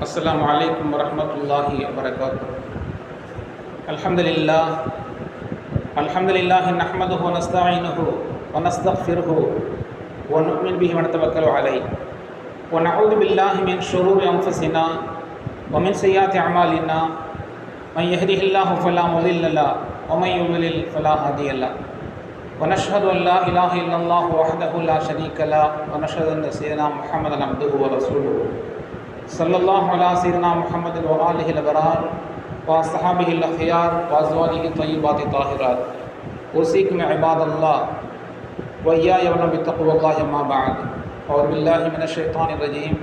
السلام عليكم ورحمة الله وبركاته. الحمد لله نحمده ونستعينه ونستغفره ونؤمن به ونتوكل عليه ونعوذ بالله من شرور أنفسنا ومن سيئات أعمالنا من يهده الله فلا مضل له ومن يضلل فلا هادي له ونشهد أن لا إله إلا الله وحده لا شريك له ونشهد أن سيدنا محمدا عبده ورسوله صلى الله على سيدنا محمد وآله الأبرار وأصحابه الأخيار وأزواجه الطيبات الطاهرات. أوصيكم عباد الله وإياي بتقوى الله ما بعد. أعوذ بالله من الشيطان الرجيم.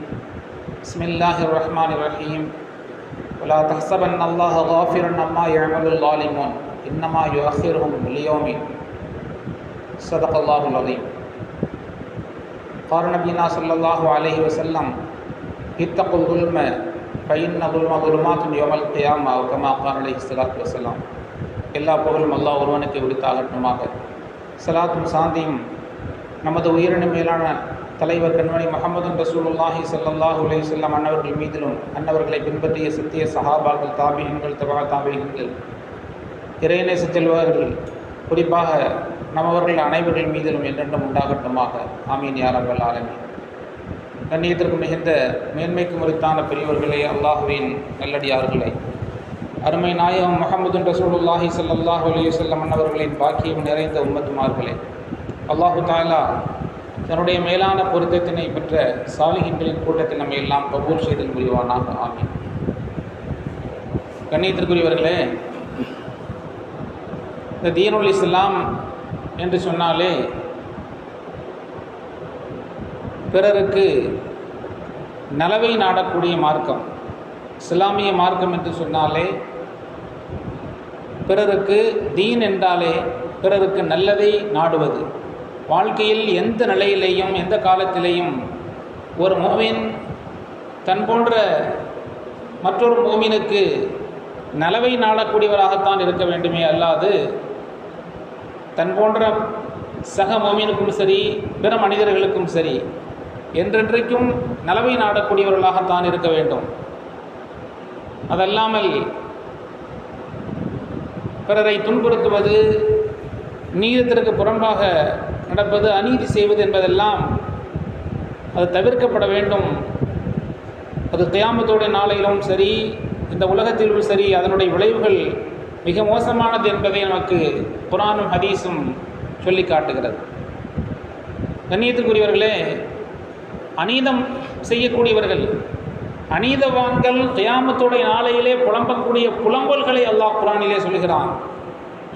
بسم الله الرحمن الرحيم. ولا تحسبن الله غافرا عما يعمل الظالمون إنما يؤخرهم ليوم صدق الله العظيم. قال نبينا صلى الله عليه وسلم اتقوا الظلم فإن الظلم ظلمات يوم القيامة وكما قال عليه الصلاة والسلام. எல்லா புகழும் அல்லாஹ் ஒருவனுக்கு உரித்தாகட்டுமாக. ஸலாத்தும் சாந்தியும் நமது உயிரினும் மேலான தலைவர் கண்மணி முஹம்மது ரசூலுல்லாஹி ஸல்லல்லாஹு அலைஹி வஸல்லம் அன்னவர்கள் மீதிலும் அன்னவர்களை பின்பற்றிய சத்திய சஹாபாக்கள் தாபிஈன்கள் தபா தாபிஈன்கள் இறைநேச செல்வர்கள் குறிப்பாக நம்மவர்கள் அனைவர்கள் மீதிலும் என்றென்றும் உண்டாகட்டுமாக. ஆமீன் யா ரப்பல் ஆலமீன். கண்ணியத்திற்கு மிகுந்த மேன்மைக்கு முறித்தான பெரியவர்களே, அல்லாஹுவின் நல்லடியார்களே, அருமை நாயகம் முஹம்மது ரசூலுல்லாஹி ஸல்லல்லாஹு அலைஹி வஸல்லம் அன்னவர்களின் பாக்கியம் நிறைந்த உம்மத்துமார்களே, அல்லாஹு தஆலா தன்னுடைய மேலான பொருத்தத்தினை பெற்ற சாலிஹீன்களின் கூட்டத்தில் நம்மை எல்லாம் கபூல் செய்தல் புரிவானாக. ஆமீன். கண்ணியத்திற்குரியவர்களே, இந்த தீனுல் இஸ்லாம் என்று சொன்னாலே பிறருக்கு நலவை நாடக்கூடிய மார்க்கம். இஸ்லாமிய மார்க்கம் என்று சொன்னாலே பிறருக்கு தீன் என்றாலே பிறருக்கு நல்லதை நாடுவது. வாழ்க்கையில் எந்த நிலையிலேயும் எந்த காலத்திலேயும் ஒரு மூமின் தன் போன்ற மற்றொரு மூமினுக்கு நலவை நாடக்கூடியவராகத்தான் இருக்க வேண்டுமே அல்லாது தன் போன்ற சக மூமினுக்கும் சரி பிற மனிதர்களுக்கும் சரி என்றென்றைக்கும் நலவை நாடக்கூடியவர்களாகத்தான் இருக்க வேண்டும். அதல்லாமல் பிறரை துன்புறுத்துவது, நீதத்திற்கு புறம்பாக நடப்பது, அநீதி செய்வது என்பதெல்லாம் அது தவிர்க்கப்பட வேண்டும். அது கியாமத்துடைய நாளையிலும் சரி இந்த உலகத்திலும் சரி அதனுடைய விளைவுகள் மிக மோசமானது என்பதை நமக்கு குர்ஆனும் ஹதீஸும் சொல்லி காட்டுகிறது. கண்ணியத்துக்குரியவர்களே, அநீதம் செய்யக்கூடியவர்கள், அநீதவான்கள் கியாமத்துடைய நாளையிலே புலம்பக்கூடிய புலம்பல்களை அல்லாஹ் குர்ஆனிலே சொல்கிறான்.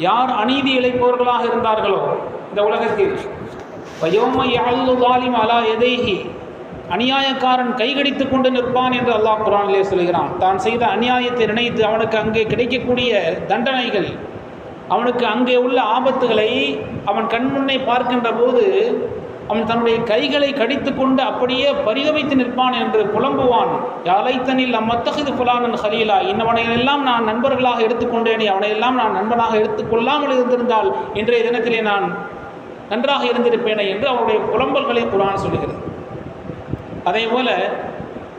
யார் அநீதி இழைப்பவர்களாக இருந்தார்களோ இந்த உலகத்தில், வயௌம யஅல்லு ஸாலிமு அலா யதைஹி, அநியாயக்காரன் கைகடித்து கொண்டு நிற்பான் என்று அல்லாஹ் குர்ஆனிலே சொல்கிறான். தான் செய்த அநியாயத்தை நினைத்து அவனுக்கு அங்கே கிடைக்கக்கூடிய தண்டனைகள், அவனுக்கு அங்கே உள்ள ஆபத்துகளை அவன் கண்முன்னே பார்க்கின்ற போது அவன் தன்னுடைய கைகளை கடித்து கொண்டு அப்படியே பரிதவித்து நிற்பான் என்று புலம்புவான். யாலைத்தனில் அம்மத்தகிது ஃபுலானன் ஹலீலா, இன்னவனையெல்லாம் நான் நண்பர்களாக எடுத்துக்கொண்டேனே, அவனையெல்லாம் நான் நண்பனாக எடுத்துக்கொள்ளாமல் இருந்திருந்தால் இன்றைய தினத்திலே நான் நன்றாக இருந்திருப்பேனே என்று அவருடைய புலம்பல்களை குர்ஆன் சொல்கிறது. அதே போல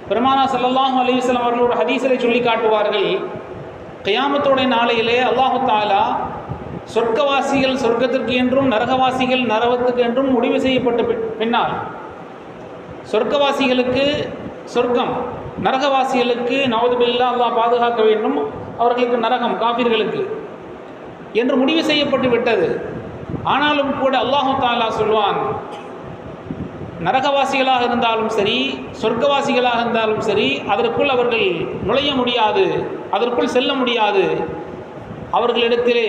பெருமானா ஸல்லல்லாஹு அலைஹி வஸல்லம் அவர்கள் ஒரு ஹதீஸிலே சொல்லி காட்டுவார்கள், கியாமத்துடைய நாளையிலே அல்லாஹு தஆலா சொர்க்கவாசிகள் சொர்க்கத்திற்கு என்றும் நரகவாசிகள் நரகத்துக்கு என்றும் முடிவு செய்யப்பட்ட பின்னால் சொர்க்கவாசிகளுக்கு சொர்க்கம், நரகவாசிகளுக்கு நவுதுபில்லா அல்லாஹ் பாதுகாக்க வேண்டும், அவர்களுக்கு நரகம், காஃபிர்களுக்கு என்று முடிவு செய்யப்பட்டு விட்டது. ஆனாலும் கூட அல்லாஹு தஆலா சொல்வான், நரகவாசிகளாக இருந்தாலும் சரி சொர்க்கவாசிகளாக இருந்தாலும் சரி அதற்குள் அவர்கள் நுழைய முடியாது, அதற்குள் செல்ல முடியாது. அவர்களிடத்திலே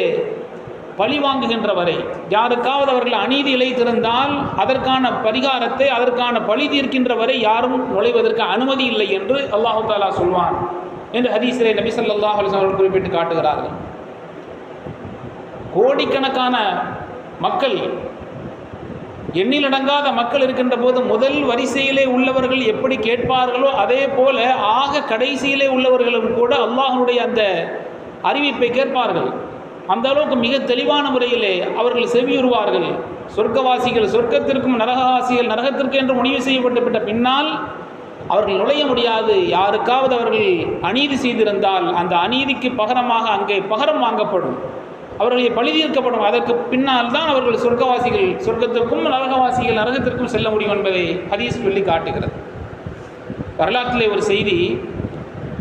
பழி வாங்குகின்ற வரை, யாருக்காவது அவர்கள் அநீதி இழைத்திருந்தால் அதற்கான பரிகாரத்தை, அதற்கான பழி தீர்க்கின்ற வரை யாரும் நுழைவதற்கு அனுமதி இல்லை என்று அல்லாஹு தஆலா சொல்வான் என்று ஹதீஸிலே நபி ஸல்லல்லாஹு அலைஹி வஸல்லம் குறிப்பிட்டு காட்டுகிறார்கள். கோடிக்கணக்கான மக்கள், எண்ணிலடங்காத மக்கள் இருக்கின்ற போது முதல் வரிசையிலே உள்ளவர்கள் எப்படி கேட்பார்களோ அதே போல ஆக கடைசியிலே உள்ளவர்களும் கூட அல்லாஹ்வுடைய அந்த அறிவிப்பை கேட்பார்கள். அந்த அளவுக்கு மிக தெளிவான முறையிலே அவர்கள் செவியுறுவார்கள். சொர்க்கவாசிகள் சொர்க்கத்திற்கும் நரகவாசிகள் நரகத்திற்கு என்று முடிவு செய்யப்பட்ட பின்னால் அவர்கள் நுழைய முடியாது. யாருக்காவது அவர்கள் அநீதி செய்திருந்தால் அந்த அநீதிக்கு பகரமாக அங்கே பகரம் வாங்கப்படும், அவர்களை பழி தீர்க்கப்படும். அதற்கு பின்னால் தான் அவர்கள் சொர்க்கவாசிகள் சொர்க்கத்திற்கும் நரகவாசிகள் நரகத்திற்கும் செல்ல முடியும் என்பதை ஹதீஸ் சொல்லி காட்டுகிறது. வரலாற்றிலே ஒரு செய்தி,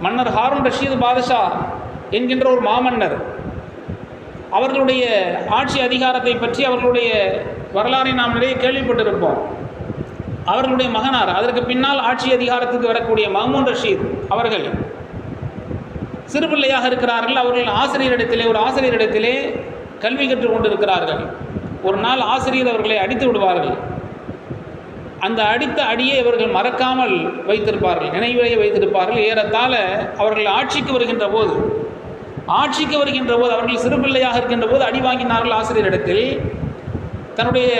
மன்னர் ஹாரூன் ரஷீது பாதுஷா என்கின்ற ஒரு மாமன்னர், அவர்களுடைய ஆட்சி அதிகாரத்தை பற்றி அவர்களுடைய வரலாறை நாம் நிறைய கேள்விப்பட்டிருப்போம். அவர்களுடைய மகனார், அதற்கு பின்னால் ஆட்சி அதிகாரத்துக்கு வரக்கூடிய மஹ்மூன் ரஷீத் அவர்கள் சிறுபிள்ளையாக இருக்கிறார்கள். அவர்கள் ஒரு ஆசிரியரிடத்திலே கல்வி கற்றுக் கொண்டிருக்கிறார்கள். ஒரு நாள் ஆசிரியர் அவர்களை அடித்து விடுவார்கள். அந்த அடித்த அடியை அவர்கள் மறக்காமல் வைத்திருப்பார்கள், நினைவிலேயே வைத்திருப்பார்கள். ஏறத்தாழ அவர்கள் ஆட்சிக்கு வருகின்ற போது அவர்கள் சிறுபிள்ளையாக இருக்கின்ற போது அடி வாங்கினார்கள் ஆசிரியரிடத்தில். தன்னுடைய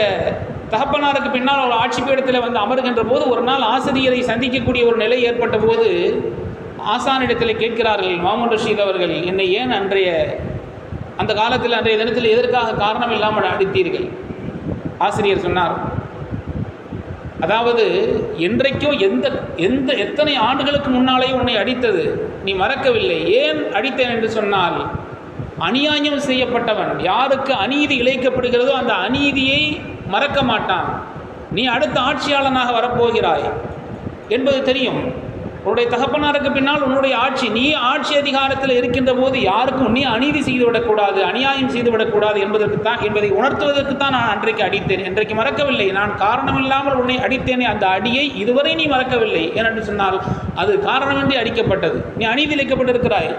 தகப்பனாருக்கு பின்னால் ஒரு ஆட்சி பீடத்தில் வந்து அமர்கின்ற போது ஒரு நாள் ஆசிரியரை சந்திக்கக்கூடிய ஒரு நிலை ஏற்பட்ட போது ஆசானிடத்தில் கேட்கிறார்கள், மஹ்மூன் ரஷீத் அவர்கள், என்னை ஏன் அந்த காலத்தில் அன்றைய தினத்தில் எதற்காக காரணம் இல்லாமல் அடித்தீர்கள்? ஆசிரியர் சொன்னார், அதாவது என்றைக்கோ எத்தனை ஆண்டுகளுக்கு முன்னாலே உன்னை அடித்தது நீ மறக்கவில்லை. ஏன் அடித்தேன் என்று சொன்னால், அநியாயம் செய்யப்பட்டவன், யாருக்கு அநீதி இழைக்கப்படுகிறதோ அந்த அநீதியை மறக்க மாட்டான். நீ அடுத்த ஆட்சியாளனாக வரப்போகிறாய் என்பது தெரியும். உன்னுடைய தகப்பனாருக்கு பின்னால் உன்னுடைய நீ ஆட்சி அதிகாரத்தில் இருக்கின்ற போது யாருக்கும் நீ அநீதி செய்துவிடக்கூடாது, அநியாயம் செய்துவிடக்கூடாது என்பதை உணர்த்துவதற்குத்தான் நான் அன்றைக்கு அடித்தேன். இன்றைக்கு மறக்கவில்லை. நான் காரணமில்லாமல் உன்னை அடித்தேனே, அந்த அடியை இதுவரை நீ மறக்கவில்லை. ஏனென்று சொன்னால் அது காரணமின்றி அடிக்கப்பட்டது. நீ அநீதி இழைக்கப்பட்டிருக்கிறாய்,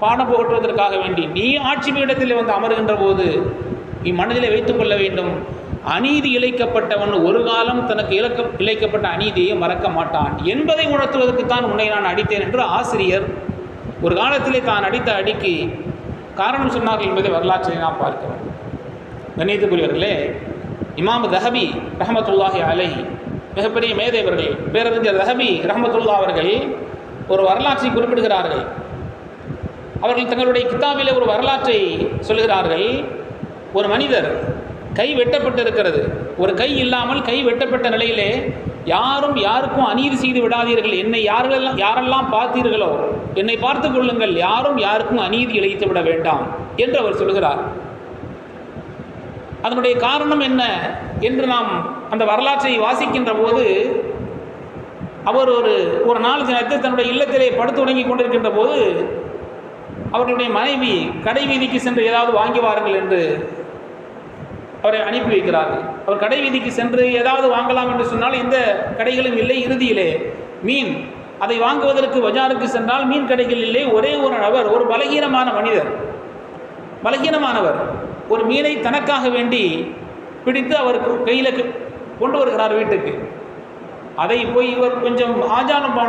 பாடம் புகட்டுவதற்காக வேண்டி. நீ ஆட்சி பீடத்தில் வந்து அமர்கின்ற போது நீ மனதிலே வைத்துக் கொள்ள வேண்டும், அநீதி இழைக்கப்பட்டவன் ஒரு காலம் தனக்கு இழைக்கப்பட்ட அநீதியை மறக்க மாட்டான் என்பதை உணர்த்துவதற்குத்தான் உன்னை நான் அடித்தேன் என்று ஆசிரியர் ஒரு காலத்திலே தான் அடித்த அடிக்கு காரணம் சொன்னார்கள் என்பதை வரலாற்றை நாம் பார்க்கிறோம். கண்ணியத்துக்குரியவர்களே, இமாம் தஹபி ரஹ்மத்துல்லாஹி அலைஹி, மிகப்பெரிய மேதைவர்கள், பேரறிஞர் தஹபி ரஹ்மத்துல்லா அவர்கள் ஒரு வரலாற்றை குறிப்பிடுகிறார்கள். அவர்கள் தங்களுடைய கித்தாபிலே ஒரு வரலாற்றை சொல்லுகிறார்கள். ஒரு மனிதர் கை வெட்டப்பட்டிருக்கிறது. ஒரு கை இல்லாமல் கை வெட்டப்பட்ட நிலையிலே யாருக்கும் அநீதி செய்து விடாதீர்கள், என்னை யாரெல்லாம் பார்த்தீர்களோ என்னை பார்த்து கொள்ளுங்கள், யாருக்கும் அநீதி இழைத்து விட வேண்டாம் என்று அவர் சொல்கிறார். அதனுடைய காரணம் என்ன என்று நாம் அந்த வரலாற்றை வாசிக்கின்ற போது, அவர் ஒரு நாள் தினத்தில் தன்னுடைய இல்லத்திலே படுத்து உறங்கி கொண்டிருக்கின்ற போது அவர்களுடைய மனைவி கடை வீதிக்கு சென்று ஏதாவது வாங்கி வாருங்கள் என்று அவரை அனுப்பி வைக்கிறார்கள். அவர் கடை வீதிக்கு சென்று ஏதாவது வாங்கலாம் என்று சொன்னால் எந்த கடைகளும் இல்லை. இறுதியிலே மீன், அதை வாங்குவதற்கு பஜாருக்கு சென்றால் மீன் கடைகள் இல்லை. ஒரே ஒரு நபர், ஒரு பலகீனமானவர் ஒரு மீனை தனக்காக வேண்டி பிடித்து அவர் கையில் கொண்டு வருகிறார் வீட்டுக்கு. அதை போய் இவர் கொஞ்சம் ஆஜானம்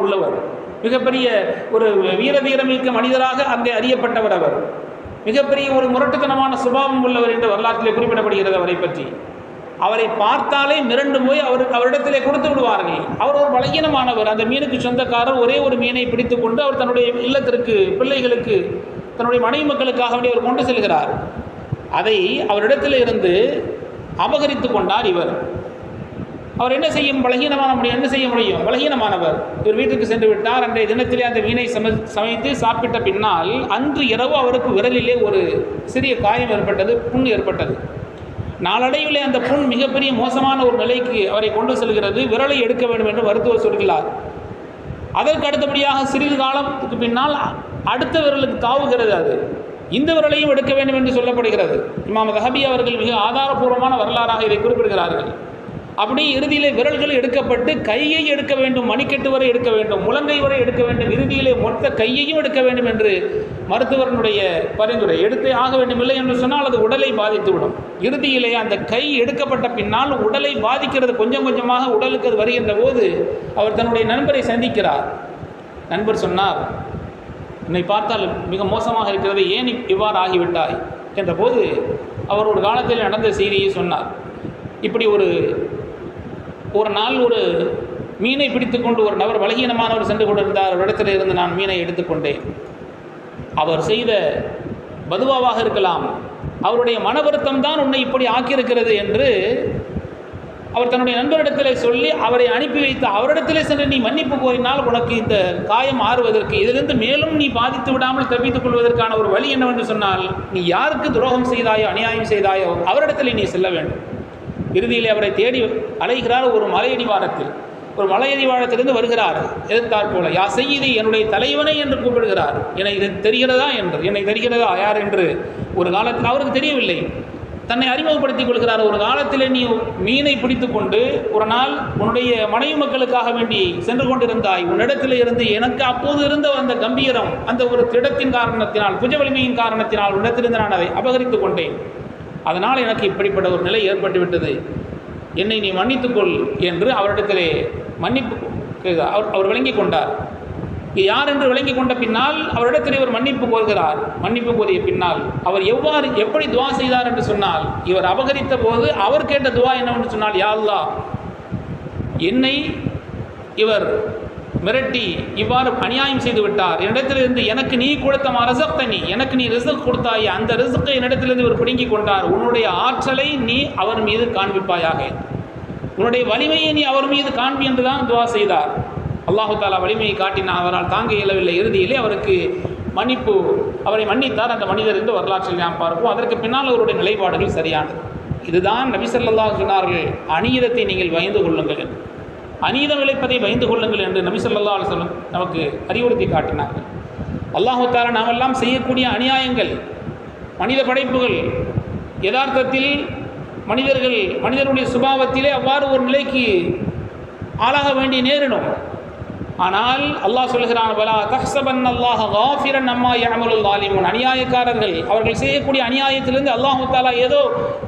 உள்ளவர், மிகப்பெரிய ஒரு வீரதீரமிக்க மனிதராக அங்கே அறியப்பட்டவர். அவர் மிகப்பெரிய ஒரு முரட்டுத்தனமான சுபாவம் உள்ளவர் என்று வரலாற்றிலே குறிப்பிடப்படுகிறது. அவரை பற்றி அவரை பார்த்தாலே மிரண்டு போய் அவரிடத்திலே கொடுத்து விடுவார்கள். அவர் ஒரு பலகீனமானவர். அந்த மீனுக்கு சொந்தக்காரர் ஒரே ஒரு மீனை பிடித்து கொண்டு அவர் தன்னுடைய இல்லத்திற்கு, பிள்ளைகளுக்கு, தன்னுடைய மனைவி மக்களுக்காக வேண்டி அவர் கொண்டு செல்கிறார். அதை அவரிடத்தில் இருந்து அபகரித்து கொண்டார் இவர். அவர் என்ன செய்ய முடியும்? பலகீனமானவர். இவர் வீட்டுக்கு சென்று விட்டார். அன்றைய தினத்திலே அந்த மீனை சமைத்து சாப்பிட்ட பின்னால் அன்று இரவு அவருக்கு விரலிலே ஒரு சிறிய காயம் ஏற்பட்டது, புண் ஏற்பட்டது. நாளடைவிலே அந்த புண் மிகப்பெரிய மோசமான ஒரு நிலைக்கு அவரை கொண்டு செல்கிறது. விரலை எடுக்க வேண்டும் என்று மருத்துவர் சொல்கிறார். அதற்கு அடுத்தபடியாக சிறிது காலத்துக்கு பின்னால் அடுத்த விரலுக்கு தாவுகிறது. அது இந்த விரலையும் எடுக்க வேண்டும் என்று சொல்லப்படுகிறது. இமாம் தஹபி அவர்கள் மிக ஆதாரபூர்வமான வரலாறாக இதை குறிப்பிடுகிறார்கள். அப்படி இறுதியிலே விரல்கள் எடுக்கப்பட்டு கையை எடுக்க வேண்டும், மணிக்கட்டு வரை எடுக்க வேண்டும், முழங்கை வரை எடுக்க வேண்டும், இறுதியிலே மொத்த கையையும் எடுக்க வேண்டும் என்று மருத்துவர்களுடைய பரிந்துரை. எடுத்தே ஆக வேண்டும், இல்லை என்று சொன்னால் அது உடலை பாதித்துவிடும். இறுதியிலே அந்த கை எடுக்கப்பட்ட பின்னால் உடலை பாதிக்கிறது. கொஞ்சம் கொஞ்சமாக உடலுக்கு அது வருகின்ற போது அவர் தன்னுடைய நண்பரை சந்திக்கிறார். நண்பர் சொன்னார், என்னை பார்த்தால் மிக மோசமாக இருக்கிறது, ஏன் இவ்வாறு ஆகிவிட்டாய் என்ற போது அவர் ஒரு காலத்தில் நடந்த செய்தியை சொன்னார். இப்படி ஒரு நாள் ஒரு மீனை பிடித்து கொண்டு ஒரு நபர், பலகீனமானவர் சென்று கொண்டிருந்தார். ஒரு இடத்துல இருந்து நான் மீனை எடுத்துக்கொண்டேன். அவர் செய்த பதுவாவாக இருக்கலாம், அவருடைய மன வருத்தம் தான் உன்னை இப்படி ஆக்கியிருக்கிறது என்று அவர் தன்னுடைய நண்பரிடத்திலே சொல்லி அவரை அனுப்பி வைத்து அவரிடத்திலே சென்று நீ மன்னிப்பு கோரினால் உனக்கு இந்த காயம் ஆறுவதற்கு, இதிலிருந்து மேலும் நீ பாதித்து விடாமல் தப்பித்துக் கொள்வதற்கான ஒரு வழி என்னவென்று சொன்னால், நீ யாருக்கு துரோகம் செய்தாயோ அநியாயம் செய்தாயோ அவரிடத்திலே நீ செல்ல வேண்டும். இறுதியிலே அவரை தேடி அலைகிறார். ஒரு மலையடிவாரத்திலிருந்து வருகிறார். எதிர்த்தாற் போல, யா செய்தி என்னுடைய தலைவனை என்று கூப்பிடுகிறார். என்னை தெரிகிறதா யார் என்று ஒரு காலத்தில் அவருக்கு தெரியவில்லை. தன்னை அறிமுகப்படுத்திக் கொள்கிறார். ஒரு காலத்தில் நீ மீனை பிடித்து கொண்டு ஒரு நாள் உன்னுடைய மனைவி மக்களுக்காக வேண்டி சென்று கொண்டிருந்தாய். உன்னிடத்தில் இருந்து எனக்கு அப்போது இருந்த அந்த கம்பீரம், அந்த ஒரு திடத்தின் காரணத்தினால், புஜ வலிமையின் காரணத்தினால் உன்னிடத்திலிருந்து நான் அதை அபகரித்து கொண்டேன். அதனால் எனக்கு இப்படிப்பட்ட ஒரு நிலை ஏற்பட்டுவிட்டது. என்னை நீ மன்னித்துக்கொள் என்று அவரிடத்திலே மன்னிப்பு அவர் விளங்கி கொண்டார். யார் என்று விளங்கி கொண்ட பின்னால் அவரிடத்தில் இவர் மன்னிப்பு கோருகிறார். மன்னிப்பு கோரிய பின்னால் அவர் எப்படி துவா செய்தார் என்று சொன்னால், இவர் அபகரித்த போது அவர் கேட்ட துவா என்னவென்று சொன்னால், யா அல்லாஹ், என்னை இவர் மிரட்டி இவ்வாறு அநியாயம் செய்து விட்டார். என்னிடத்திலிருந்து எனக்கு நீ கொடுத்த ரஸக்தனி, எனக்கு நீ ரிஸ்க் கொடுத்தாய், அந்த ரிஸ்கை என்னிடத்திலிருந்து இவர் பிடுங்கி கொண்டார். உன்னுடைய ஆற்றலை நீ அவர் மீது காண்பிப்பாயாக, உன்னுடைய வலிமையை நீ அவர் மீது காண்பி என்றுதான் துவா செய்தார். அல்லாஹு தாலா வலிமையை காட்டினார். அவரால் தாங்க இயலவில்லை. இறுதியிலே அவருக்கு அவரை மன்னித்தார். அந்த மனிதர் என்று வரலாற்றில் நாம் பார்ப்போம். அதற்கு பின்னால் அவருடைய நிலைப்பாடுகள் சரியானது. இதுதான் நபி ஸல்லல்லாஹு அலைஹி சொன்னார்கள், அநீதத்தை நீங்கள் பயந்து கொள்ளுங்கள், அநீதம் இழைப்பதை பயந்து கொள்ளுங்கள் என்று நபி ஸல்லல்லாஹு அலைஹி வஸல்லம் நமக்கு அறிவுறுத்தி காட்டினார்கள். அல்லாஹு தாலா நாமெல்லாம் செய்யக்கூடிய அநியாயங்கள், மனித படைப்புகள் யதார்த்தத்தில் மனிதனுடைய சுபாவத்திலே அவ்வாறு ஒரு நிலைக்கு ஆளாக வேண்டி நேரிடும். ஆனால் அல்லாஹ் சொல்கிறான், வலா தஹ்ஸபன்னல்லாஹ காஃபிரன் அம்மா யஅமலுல் ஸாலிமூன், அநியாயக்காரர்கள் அவர்கள் செய்யக்கூடிய அநியாயத்திலிருந்து அல்லாஹ் தஆலா ஏதோ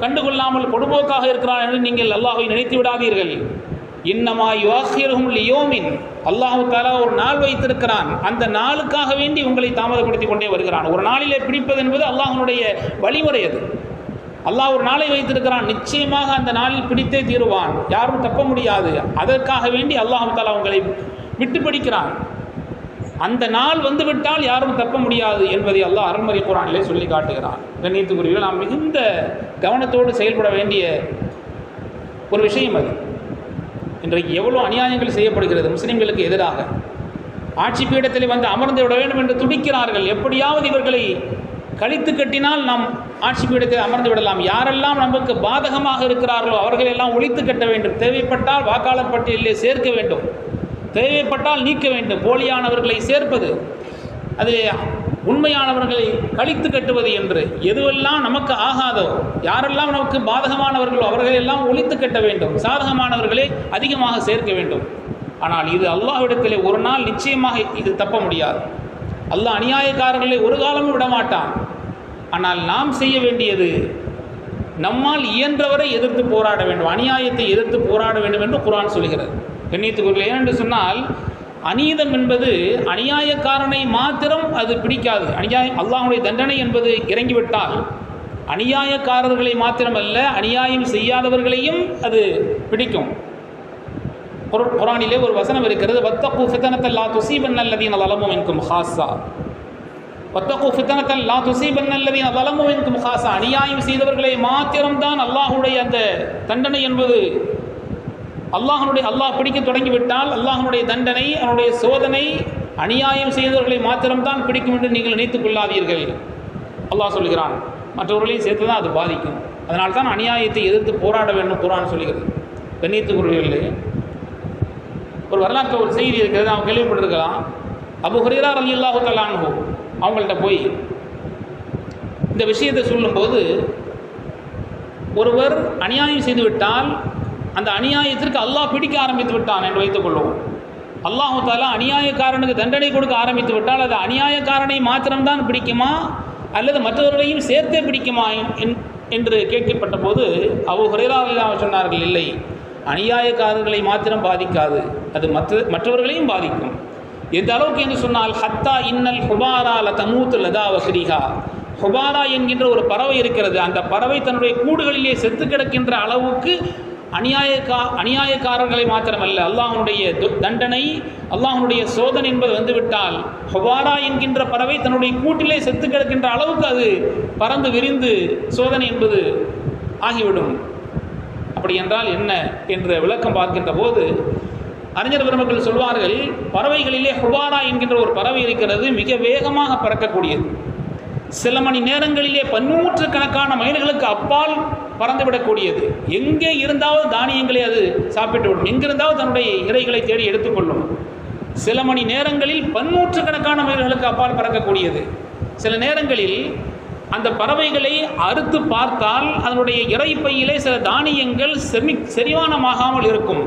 கண்டுகொள்ளாமல் பொடுபோக்காக இருக்கிறான் என்று நீங்கள் அல்லாஹ்வை நினைத்து விடாதீர்கள். இன்னமா யுஅக்கிருஹும் லியௌமின், அல்லாஹ் தஆலா ஒரு நாள் வைத்திருக்கிறான். அந்த நாளுக்காக வேண்டி உங்களை தாமதப்படுத்தி கொண்டே வருகிறான். ஒரு நாளிலே பிடிப்பது என்பது அல்லாஹ்வுடைய வழிமுறை. அது அல்லாஹ் ஒரு நாளை வைத்திருக்கிறான். நிச்சயமாக அந்த நாளில் பிடித்தே தீருவான், யாரும் தப்ப முடியாது. அதற்காக வேண்டி அல்லாஹ் தஆலா உங்களை விட்டு பிடிக்கிறான். அந்த நாள் வந்துவிட்டால் யாரும் தப்ப முடியாது என்பதை அல்லாஹ் அருள்மறை குர்ஆனிலே சொல்லி காட்டுகிறான். கண்ணியத்துக்குரியவர்களே, நாம் மிகுந்த கவனத்தோடு செயல்பட வேண்டிய ஒரு விஷயம் அது. இன்றைக்கு எவ்வளோ அநியாயங்கள் செய்யப்படுகிறது முஸ்லிம்களுக்கு எதிராக. ஆட்சி பீடத்தில் வந்து அமர்ந்து விட வேண்டும் என்று துடிக்கிறார்கள். எப்படியாவது இவர்களை கழித்து கட்டினால் நாம் ஆட்சி பீடத்தில் அமர்ந்து விடலாம். யாரெல்லாம் நமக்கு பாதகமாக இருக்கிறார்களோ அவர்களெல்லாம் ஒழித்து கட்ட வேண்டும். தேவைப்பட்டால் வாக்காளர் பட்டியலிலே சேர்க்க வேண்டும், தேவைப்பட்டால் நீக்க வேண்டும். போலியானவர்களை சேர்ப்பது, அதிலே உண்மையானவர்களை கழித்து கட்டுவது என்று எதுவெல்லாம் நமக்கு ஆகாதோ, யாரெல்லாம் நமக்கு பாதகமானவர்களோ அவர்களெல்லாம் ஒழித்து கட்ட வேண்டும். சாதகமானவர்களை அதிகமாக சேர்க்க வேண்டும். ஆனால் இது அல்லாஹ்விடத்திலே ஒரு நாள் நிச்சயமாக இது தப்ப முடியாது. அல்லாஹ் அநியாயக்காரர்களை ஒரு காலமும் விடமாட்டான். ஆனால் நாம் செய்ய வேண்டியது, நம்மால் இயன்றவரை எதிர்த்து போராட வேண்டும், அநியாயத்தை எதிர்த்து போராட வேண்டும் என்று குர்ஆன் சொல்கிறது. கண்ணியத்துக்குரியவர்களே, ஏனென்று சொன்னால் அநீதம் என்பது அநியாயக்காரனை மாத்திரம் அது பிடிக்காது. அல்லாஹ்வுடைய தண்டனை என்பது இறங்கிவிட்டால் அநியாயக்காரர்களை மாத்திரமல்ல, அநியாயம் செய்யாதவர்களையும் அது பிடிக்கும். குர்ஆனிலே ஒரு வசனம் இருக்கிறது, வத்தகு ஃபித்னத்தல் லா துஸீபன்னல்லதீன ஸலமு மின்கும் ஹாஸா, வத்தகு ஃபித்னத்தல் லா துஸீபன்னல்லதீன ஸலமு மின்கும் ஹாஸா. அநியாயம் செய்தவர்களை மாத்திரம்தான் அல்லாஹ்வுடைய அந்த தண்டனை என்பது, அல்லாஹ் பிடிக்க தொடங்கிவிட்டால் அல்லாஹ்வுடைய தண்டனை, அவனுடைய சோதனை அநியாயம் செய்தவர்களை மாத்திரம்தான் பிடிக்கும் என்று நீங்கள் நினைத்துக் கொள்ளாதீர்கள். அல்லாஹ் சொல்கிறான், மற்றவர்களையும் சேர்த்து தான் அது பாதிக்கும். அதனால் தான் அநியாயத்தை எதிர்த்து போராட வேண்டும் குர்ஆன் சொல்கிறது. கண்ணியத்துக்குரியவர்களே, ஒரு வரலாற்று ஒரு செய்தி இருக்கிறது, அவங்க கேள்விப்பட்டிருக்கலாம். அபூ ஹுரைரா ரலியல்லாஹு தஆலா அன்ஹு அவங்கள்ட்ட போய் இந்த விஷயத்தை சொல்லும்போது, ஒருவர் அநியாயம் செய்துவிட்டால் அந்த அநியாயத்திற்கு அல்லாஹ் பிடிக்க ஆரம்பித்து விட்டான் என்று வைத்துக் கொள்வோம். அல்லாஹு தஆலா அநியாயக்காரனுக்கு தண்டனை கொடுக்க ஆரம்பித்து விட்டால் அது அநியாயக்காரனை மாத்திரம்தான் பிடிக்குமா அல்லது மற்றவர்களையும் சேர்த்தே பிடிக்குமா என்று கேட்கப்பட்ட போது அபூ ஹுரைரா ரலியல்லாஹு அன்ஹு சொன்னார்கள், இல்லை, அநியாயக்காரர்களை மாத்திரம் பாதிக்காது, அது மற்றவர்களையும் பாதிக்கும். எந்த அளவுக்கு என்று சொன்னால், ஹத்தா இன்னல் ஹுபாரா லதமூத் லதா வஸ்ரிஹா, ஹுபாரா என்கின்ற ஒரு பறவை இருக்கிறது, அந்த பறவை தன்னுடைய கூடுகளிலே செத்து கிடக்கின்ற அளவுக்கு அநியாயக்காரர்களை மாத்திரமல்ல, அல்லாஹ்வுடைய தண்டனை, அல்லாஹ்வுடைய சோதனை என்பது வந்துவிட்டால் ஹுபாரா என்கின்ற பறவை தன்னுடைய கூட்டிலே செத்து கிடக்கின்ற அளவுக்கு அது பறந்து விரிந்து சோதனை என்பது ஆகிவிடும். அப்படி என்றால் என்ன என்ற விளக்கம் பார்க்கின்ற போது அறிஞர் பெருமக்கள் சொல்வார்கள், பறவைகளிலே ஹுபாரா என்கின்ற ஒரு பறவை இருக்கிறது, மிக வேகமாக பறக்கக்கூடியது. சில மணி நேரங்களிலே 100 கணக்கான மைல்களுக்கு அப்பால் பறந்துவிடக்கூடியது. எங்கே இருந்தாவது தானியங்களை அது சாப்பிட்டுவிடும், எங்கிருந்தாவது தன்னுடைய இறைகளை தேடி எடுத்துக்கொள்ளும். சில மணி நேரங்களில் 100 கணக்கான மைல்களுக்கு அப்பால் பறக்கக்கூடியது. சில நேரங்களில் அந்த பறவைகளை அறுத்து பார்த்தால் அதனுடைய இறைப்பையிலே சில தானியங்கள் செரிமானமாகாமல் இருக்கும்.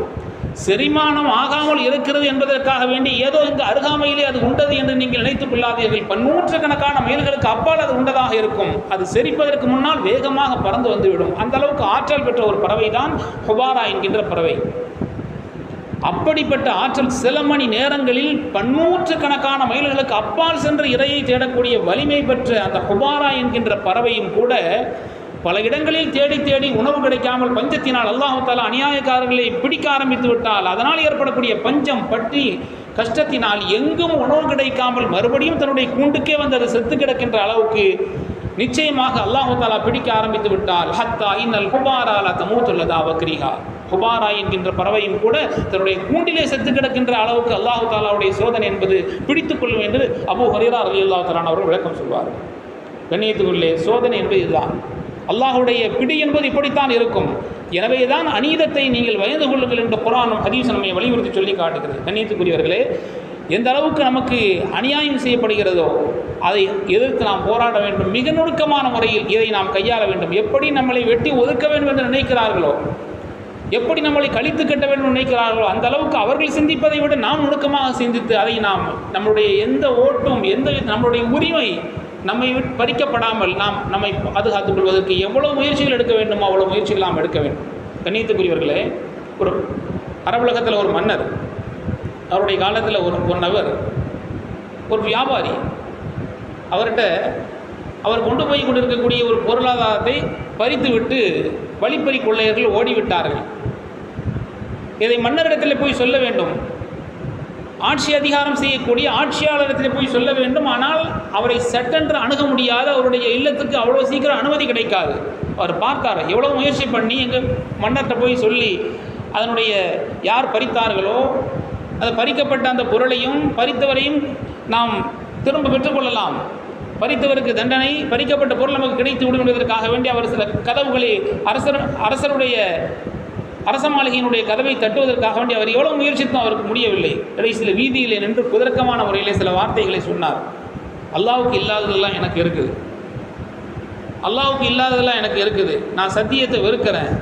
செரிமானம் ஆகாமல் இருக்கிறது என்பதற்காக வேண்டி ஏதோ இங்கு அருகாமையிலே அது உண்டது என்று நீங்கள் நினைத்துக் கொள்ளாதீர்கள். 100 கணக்கான மைல்களுக்கு அப்பால் அது உண்டதாக இருக்கும். அது செரிப்பதற்கு முன்னால் வேகமாக பறந்து வந்துவிடும். அந்த அளவுக்கு ஆற்றல் பெற்ற ஒரு பறவை தான் ஹுபாரா என்கின்ற பறவை. அப்படிப்பட்ட ஆற்றல் சில மணி நேரங்களில் 100 கணக்கான மைல்களுக்கு அப்பால் சென்று இரையை தேடக்கூடிய வலிமை பெற்ற அந்த ஹுபாரா என்கின்ற பறவையும் கூட பல இடங்களில் தேடி தேடி உணவு கிடைக்காமல் பஞ்சத்தினால் அல்லாஹ் தஆலா அநியாயக்காரர்களை பிடிக்க ஆரம்பித்து விட்டால் அதனால் ஏற்படக்கூடிய பஞ்சம் பற்றி கஷ்டத்தினால் எங்கும் உணவு கிடைக்காமல் மறுபடியும் தன்னுடைய கூண்டுக்கே வந்து அது செத்து கிடக்கின்ற அளவுக்கு நிச்சயமாக அல்லாஹ் தஆலா பிடிக்க ஆரம்பித்து விட்டால் ஹத்தா இன்னல் ஹுபாரா லா தமூது லதா வக்ரிஹா, ஹுபாரா என்கின்ற பறவையும் கூட தன்னுடைய கூண்டிலே செத்து கிடக்கின்ற அளவுக்கு அல்லாஹ் தஆலாவுடைய சோதனை என்பது பிடித்துக் கொள்ளும் என்று அபூ ஹுரைரா ரலியல்லாஹு தஆலா அவர்கள் விளக்கம் சொல்வார். கண்ணியத்துக்குள்ளே சோதனை என்பது இதுதான், அல்லாஹுடைய பிடி என்பது இப்படித்தான் இருக்கும். எனவே தான் அநீதத்தை நீங்கள் பயந்து கொள்ளுங்கள் என்ற குர்ஆனும் ஹதீஸும் நம்மை வலியுறுத்தி சொல்லி காட்டுகிறது. கண்ணியத்துக்குரியவர்களே, எந்த அளவுக்கு நமக்கு அநியாயம் செய்யப்படுகிறதோ அதை எதிர்த்து நாம் போராட வேண்டும். மிக நுணுக்கமான முறையில் இதை நாம் கையாள வேண்டும். எப்படி நம்மளை வெட்டி ஒதுக்க வேண்டும் என்று நினைக்கிறார்களோ, எப்படி நம்மளை கழித்து கட்ட வேண்டும் என்று நினைக்கிறார்களோ, அந்த அளவுக்கு அவர்கள் சிந்திப்பதை விட நாம் நுணுக்கமாக சிந்தித்து அதை நாம் நம்முடைய எந்த ஓட்டும் நம்முடைய உரிமை நம்மை பறிக்கப்படாமல் நாம் நம்மை பாதுகாத்துக் கொள்வதற்கு எவ்வளவு முயற்சிகள் எடுக்க வேண்டுமோ அவ்வளோ முயற்சிகள் நாம் எடுக்க வேண்டும். கண்ணியத்துக்குரியவர்களே, ஒரு அரபுலகத்தில் ஒரு மன்னர், அவருடைய காலத்தில் ஒரு நபர், ஒரு வியாபாரி, அவர்கிட்ட அவர் கொண்டு போய் கொண்டிருக்கக்கூடிய ஒரு பொருளாதாரத்தை பறித்துவிட்டு வழிப்பறி கொள்ளையர்கள் ஓடிவிட்டார்கள். இதை மன்னரிடத்தில் போய் சொல்ல வேண்டும், ஆட்சி அதிகாரம் செய்யக்கூடிய ஆட்சியாளரிடத்தில் போய் சொல்ல வேண்டும். ஆனால் அவரை சட்டென்று அணுக முடியாத, அவருடைய இல்லத்துக்கு அவ்வளோ சீக்கிரம் அனுமதி கிடைக்காது. அவர் பார்த்தார், எவ்வளோ முயற்சி பண்ணி எங்கள் மன்னர்கிட்ட போய் சொல்லி அதனுடைய யார் பறித்தார்களோ அது பறிக்கப்பட்ட அந்த பொருளையும் பறித்தவரையும் நாம் திரும்ப பெற்றுக்கொள்ளலாம், பறித்தவருக்கு தண்டனை, பறிக்கப்பட்ட பொருள் நமக்கு கிடைத்து விடும் என்பதற்காக வேண்டி அவர் சில கதவுகளை அரசருடைய அரச மாளிகையினுடைய கதவை தட்டுவதற்காக வேண்டி அவர் எவ்வளவு முயற்சித்தும் அவருக்கு முடியவில்லை. கடைசியில் வீதியிலே நின்று குதர்க்கமான முறையிலே சில வார்த்தைகளை சொன்னார். அல்லாஹ்வுக்கு இல்லாததெல்லாம் எனக்கு இருக்குது, அல்லாஹ்வுக்கு இல்லாததெல்லாம் எனக்கு இருக்குது, நான் சத்தியத்தை வெறுக்கிறேன்,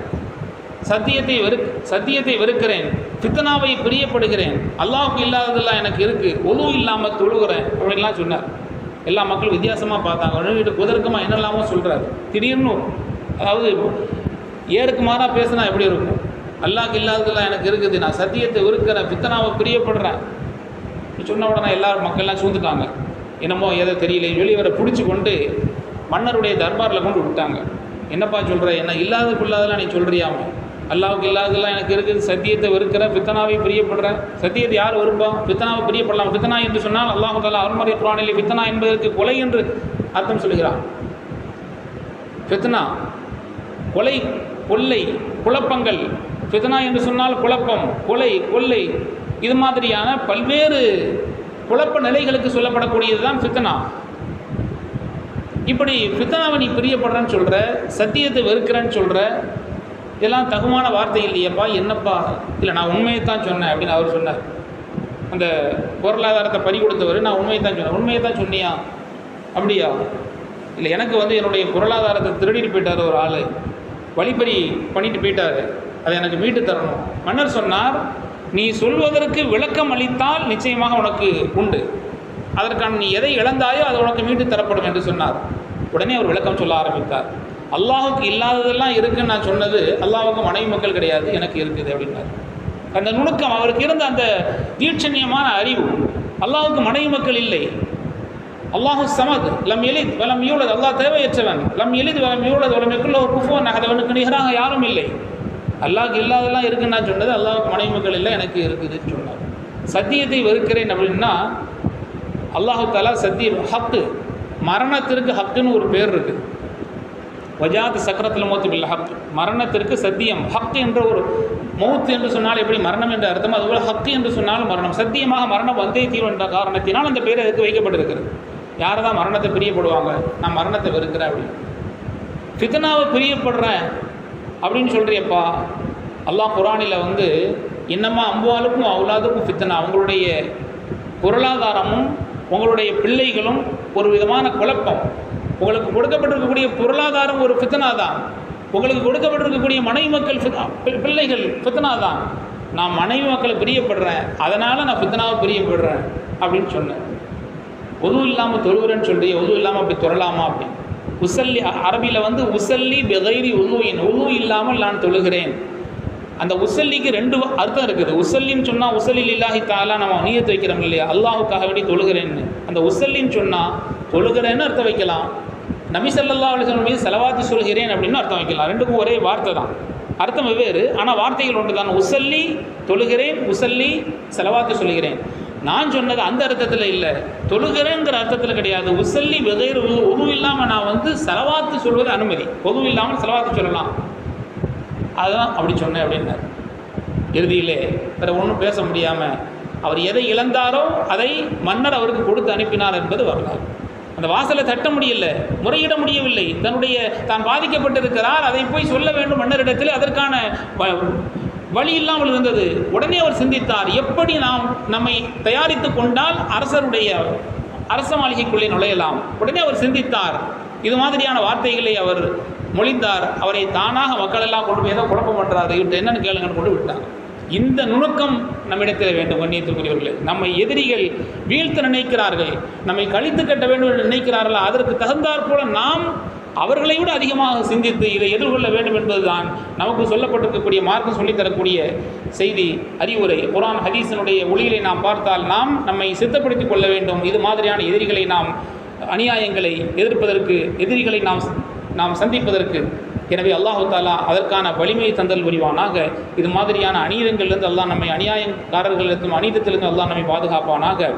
சத்தியத்தை வெறுக்கிறேன், ஃபித்னாவை பிரியப்படுகிறேன், அல்லாஹ்வுக்கு இல்லாததெல்லாம் எனக்கு இருக்குது, ஒது இல்லாமல் தொழுகிறேன் அப்படின்லாம் சொன்னார். எல்லா மக்களும் வித்தியாசமாக பார்த்தாங்க. குதர்க்கமாக என்னெல்லாமோ சொல்கிறார். திடீர்னு அதாவது ஏருக்கு மாறாக பேசினா எப்படி இருக்கும்? அல்லாஹ்வுக்கு இல்லாததெல்லாம் எனக்கு இருக்குது, நான் சத்தியத்தை வெறுக்கிறேன், ஃபித்னாவை பிரியப்படுறேன் சொன்ன உடனே எல்லாரும் மக்கள்லாம் சூழ்ந்துட்டாங்க. என்னமோ ஏதோ தெரியல சொல்லி இவரை பிடிச்சி கொண்டு மன்னருடைய தர்பாரில் கொண்டு விட்டாங்க. என்னப்பா சொல்கிற, என்ன இல்லாததெல்லாம் நீ சொல்கிறியாமே, அல்லாஹ்வுக்கு இல்லாததெல்லாம் எனக்கு இருக்குது, சத்தியத்தை வெறுக்கிறேன், ஃபித்னாவை பிரியப்படுறேன். சத்தியத்தை யார் வெறுப்பான்? ஃபித்னாவை பிரியப்படலாம். ஃபித்னா என்று சொன்னால் அல்லாஹ் தஆலா அருள்மறை குர்ஆனிலே ஃபித்னா என்பதற்கு கொலை என்று அர்த்தம் சொல்கிறான். ஃபித்னா கொலை, கொள்ளை, குழப்பங்கள். ஃபித்னா என்று சொன்னால் குழப்பம், கொலை, கொள்ளை, இது மாதிரியான பல்வேறு குழப்ப நிலைகளுக்கு சொல்லப்படக்கூடியது தான் ஃபித்னா. இப்படி ஃபித்னாவை நீ பிரியப்படுறேன்னு சொல்கிற, சத்தியத்தை வெறுக்கிறேன்னு சொல்கிற, இதெல்லாம் தகுமான வார்த்தை இல்லையப்பா, என்னப்பா? இல்லை, நான் உண்மையை தான் சொன்னேன் அப்படின்னு அவர் சொன்னார். அந்த பொருளாதாரத்தை பறி கொடுத்தவர், நான் உண்மையை தான் சொன்னேன். உண்மையை தான் சொன்னியா? அப்படியா? இல்லை, எனக்கு என்னுடைய பொருளாதாரத்தை திருடிட்டு போயிட்டார் ஒரு ஆள், வழிப்பறி பண்ணிட்டு போயிட்டார், அதை எனக்கு மீட்டு தரணும். மன்னர் சொன்னார், நீ சொல்வதற்கு விளக்கம் அளித்தால் நிச்சயமாக உனக்கு உண்டு, அதற்கான நீ எதை இழந்தாயோ அது உனக்கு மீட்டு தரப்படும் என்று சொன்னார். உடனே அவர் விளக்கம் சொல்ல ஆரம்பித்தார். அல்லாஹுக்கு இல்லாததெல்லாம் இருக்குன்னு நான் சொன்னது, அல்லாஹுக்கு மனைவி மக்கள் கிடையாது, எனக்கு இருக்குது அப்படின்னார். அந்த நுணுக்கம் அவருக்கு இருந்த அந்த தீட்சண்யமான அறிவு. அல்லாஹுக்கு மனைவி மக்கள் இல்லை, அல்லாஹு சமத், லம் எலித் வலம் யூலத், அல்லாஹ் தேவையற்றவன், லம் எலித் வலம் யூலத் வலம் யகுல் லஹு குஃபுவன் அஹத், அவனுக்கு நிகராக யாரும் இல்லை. அல்லாஹுக்கு இல்லாதெல்லாம் இருக்குன்னு நான் சொன்னது, அல்லாஹுக்கு மனைவி மக்கள் இல்லை, எனக்கு இருக்குதுன்னு சொன்னார். சத்தியத்தை வெறுக்கிறேன் அப்படின்னா அல்லாஹு தஆலா சத்தியம், ஹக்கு, மரணத்திற்கு ஹக்குன்னு ஒரு பேர் இருக்குது. வஜாத் சக்கரத்தில் மௌத்து பில் ஹக், மரணத்திற்கு சத்தியம். ஹக் என்ற ஒரு மௌத் என்று சொன்னால் எப்படி மரணம் என்ற அர்த்தம், அதுபோல் ஹக் என்று சொன்னால் மரணம். சத்தியமாக மரணம் வந்தே தீரும் என்ற காரணத்தினால் அந்த பேர் அதுக்கு வைக்கப்பட்டிருக்கிறது. யார் தான் மரணத்தை பிரியப்படுவாங்க? நான் மரணத்தை வெறுக்கிறேன் அப்படின்னு. ஃபித்னாவை பிரியப்படுறேன் அப்படின்னு சொல்கிறியப்பா. அல்லாஹ் குர்ஆனில் இன்னமா அம்வாலுக்கும் அவுலாதுக்கும் ஃபித்னா, உங்களுடைய பொருளாதாரமும் உங்களுடைய பிள்ளைகளும் ஒரு விதமான குழப்பம். உங்களுக்கு கொடுக்கப்பட்டிருக்கக்கூடிய பொருளாதாரம் ஒரு ஃபித்னா தான், உங்களுக்கு கொடுக்கப்பட்டிருக்கக்கூடிய மனைவி மக்கள் பிள்ளைகள் ஃபித்னா தான். நான் மனைவி மக்களை பிரியப்படுறேன், அதனால் நான் ஃபித்னாவை பிரியப்படுறேன் அப்படின்னு சொன்னேன். உது இல்லாமல் தொழுகிறேன்னு சொல்கிறீ, உது இல்லாமல் அப்படி தொழலாமா அப்படின்னு. உசல்லி அரபியில் உசல்லி பெகைரி உதுவின், உது இல்லாமல் நான் தொழுகிறேன். அந்த உசல்லிக்கு ரெண்டு அர்த்தம் இருக்குது. உசல்லின்னு சொன்னால் உசல்லி இல்லாஹி தாலா நம்ம நியத்து வைக்கிறோம் இல்லையா, அல்லாஹுக்காக வேண்டி தொழுகிறேன்னு. அந்த உசல்லின்னு சொன்னால் தொழுகிறேன்னு அர்த்தம் வைக்கலாம், நபி ஸல்லல்லாஹு அலைஹி வஸல்லம் மீது ஸலவாத்து சொல்கிறேன் அப்படின்னு அர்த்தம் வைக்கலாம். ரெண்டுக்கும் ஒரே வார்த்தை தான், அர்த்தம் வெவ்வேறு, ஆனால் வார்த்தைகள் ஒன்று தான். உசல்லி தொழுகிறேன், உசல்லி ஸலவாத்து சொல்கிறேன். நான் சொன்னது அந்த அர்த்தத்தில் இல்லை, தொழுகிறேங்கிற அர்த்தத்தில் கிடையாது. உசல்லி வெகைர் உது இல்லாமல் நான் ஸலவாத்து சொல்வது அனுமதி, உது இல்லாமல் ஸலவாத்து சொல்லலாம், அதுதான் அப்படி சொன்னேன் அப்படின்னார். இறுதியிலே வேறு ஒன்றும் பேச முடியாமல் அவர் எதை இழந்தாரோ அதை மன்னர் அவருக்கு கொடுத்து அனுப்பினார் என்பது வரலாறு. அந்த வாசலை தட்ட முடியல, முறையிட முடியவில்லை, தான் பாதிக்கப்பட்டிருக்கிறார், அதை போய் சொல்ல வேண்டும் மன்னரிடத்தில், அதற்கான வழி இல்லாமல் இருந்தது. உடனே அவர் சிந்தித்தார், எப்படி நம்மை தயாரித்து கொண்டால் அரச மாளிகைக்குள்ளே நுழையலாம். உடனே அவர் சிந்தித்தார், இது மாதிரியான வார்த்தைகளை அவர் மொழிந்தார். அவரை தானாக மக்கள் எல்லாம் கொண்டு போய் ஏதோ குழப்பம் பண்ணுறாரு, இவர்கிட்ட என்னென்னு கேளுங்கன்னு கொண்டு விட்டாங்க. இந்த நுணுக்கம் நம்மிடத்தில் வேண்டும். கண்ணியத்திற்குரியவர்களே, நம்மை எதிரிகள் வீழ்த்த நினைக்கிறார்கள், நம்மை கழித்து கட்ட வேண்டும் என்று நினைக்கிறார்கள். அதற்கு தகுந்தாற் போல நாம் அவர்களை விட அதிகமாக சிந்தித்து இதை எதிர்கொள்ள வேண்டும் என்பதுதான் நமக்கு சொல்லப்பட்டிருக்கக்கூடிய மார்க்கம் சொல்லித்தரக்கூடிய செய்தி, அறிவுரை. குர்ஆன் ஹதீஸினுடைய ஒளியிலே நாம் பார்த்தால் நாம் நம்மை சித்தப்படுத்திக் கொள்ள வேண்டும். இது மாதிரியான எதிரிகளை அநியாயங்களை எதிர்ப்பதற்கு, எதிரிகளை நாம் சந்திப்பதற்கு. எனவே அல்லாஹு தாலா அதற்கான வலிமையை தந்தல் புரிவானாக. இது மாதிரியான அநீதங்களிலிருந்து அல்லாஹ் நம்மை, அநியாயக்காரர்களிலிருந்தும் அநீதத்திலிருந்து அல்லாஹ் நம்மை பாதுகாப்பானாக.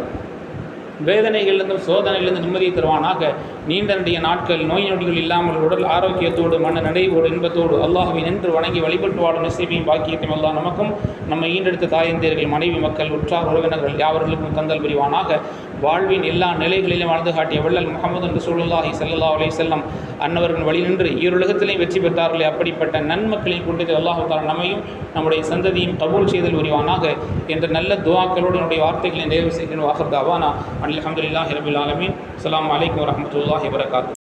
வேதனைகளிலிருந்தும் சோதனையிலிருந்து நிம்மதியை தருவானாக. நீண்ட நெடிய நாட்கள் நோய் நொடிகள் இல்லாமல் உடல் ஆரோக்கியத்தோடு மன நடைவோடு இன்பத்தோடு அல்லாஹ்வை நின்று வணங்கி வழிபட்டு வாழும் நசீபையும் பாக்கியத்தையும் அல்லாஹ் நமக்கும் நம்மை ஈண்டெடுத்த தாயந்தேர்கள், மனைவி மக்கள், உற்றார் உறவினர்கள் யாவர்களுக்கும் தந்தல் புரிவானாக. வாழ்வின் எல்லா நிலைகளிலும் வாழ்ந்து காட்டிய வள்ளல் முஹம்மது ரசூலுல்லாஹி ஸல்லல்லாஹு அலைஹி வஸல்லம் அன்னவர்கள் வழி நின்று ஈருலகத்திலையும் வெற்றி பெற்றார்களே, அப்படிப்பட்ட நன்மக்களின் கூட்டத்தில் அல்லாஹு தஆலா நம்மையும் நம்முடைய சந்ததியும் கபூல் செய்தல் புரிவானாக என்ற நல்ல துஆக்களோடு என்னுடைய வார்த்தைகளை நிறைவு செய்கிறேன். வாஹிர் தாவானா அல்ஹம்துலில்லாஹி ரப்பில் ஆலமீன். அஸ்ஸலாமு அலைக்கும் வரஹ்மத்துல்லாஹி வபரகாத்துஹு.